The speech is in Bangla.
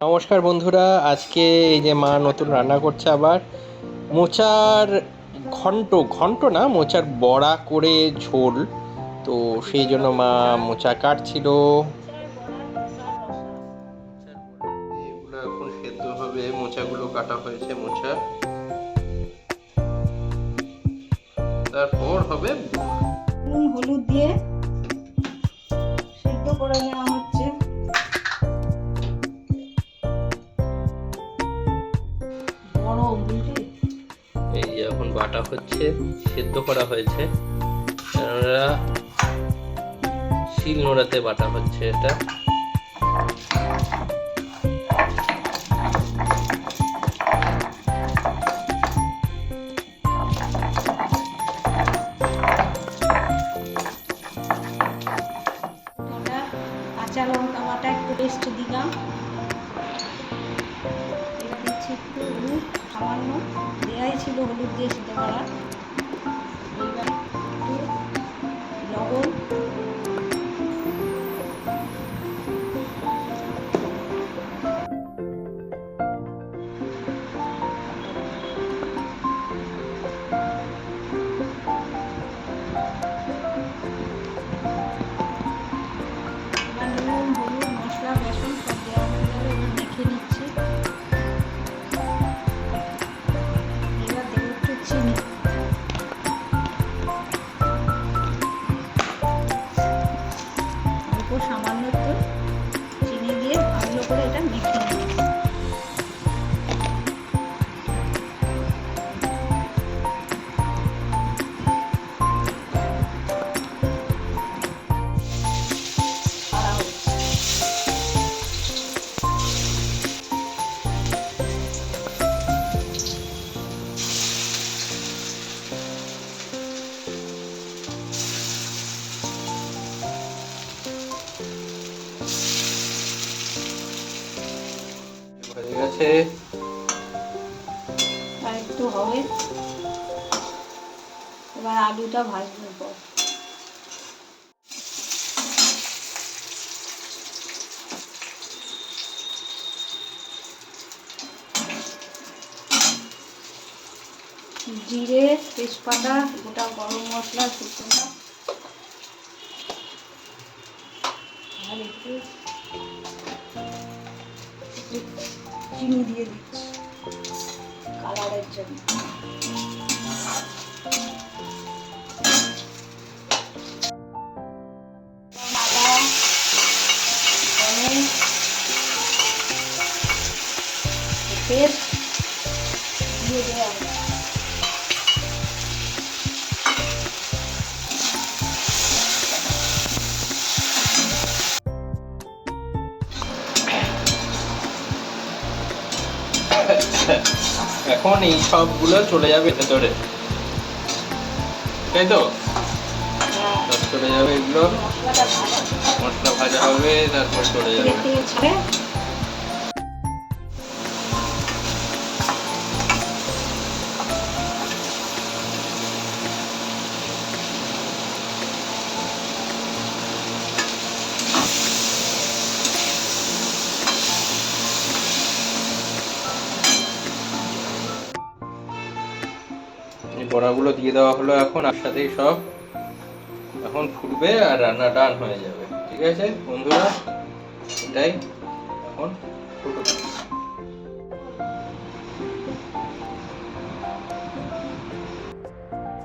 নমস্কার বন্ধুরা, আজকে এই যে মা নতুন রান্না করছে আবার মোচার ঘন্ট ঘন্ট না মোচার বড়া করে ঝোল। তো সেই জন্য মা মোচা কাটছিল। এগুলো এখন সেদ্ধ হবে, মোচাগুলো কাটা হয়েছে মোচা, তারপর হবে নুন হলুদ দিয়ে সেদ্ধ করে নেওয়া হচ্ছে। এই যে এখন বাটা হচ্ছে, সেদ্ধ করা হয়েছে, কেননা শিল নোড়াতে বাটা হচ্ছে এটা। কাঁচা লঙ্কা বাটা একটু পেস্ট দিলাম, এবার দিচ্ছি একটু হলুদ, সামান্য দেওয়াই ছিল হলুদ দিয়ে সেদ্ধ করা। এইবার একটু লবণ, নুন হলুদ মশলা বেসন সব দেওয়া হয়ে গেলে এবার মেখে নিচ্ছি। এবার দেবো একটু চিনি, অল্প সামান্য একটু চিনি দিয়ে ভালো করে এটা মেখে নিচ্ছি। হয়ে গেছে, আর একটু হবে, এবার আলুটা ভাজবো পর। জিরে, তেজপাতা, গোটা গরম মশলা, শুকনো আর একটু চিনি দিয়ে দিচ্ছি কালারের জন্য। আদা, ধনে পেস্ট দিয়ে দেওয়া হবে। এখন এই সবগুলো চলে যাবে ভেতরে, তাই তো? সব চলে যাবে, এগুলো মশলাটা ভাজা মশলা ভাজা হবে, তারপর চলে যাবে। থেকে ছেড়ে এই বড়াগুলো দিয়ে দেওয়া হলো, এখন একসাথেই সব এখন ফুটবে আর রান্না ডান হয়ে যাবে। ঠিক আছে বন্ধুরা, এটাই এখন ফুটবে।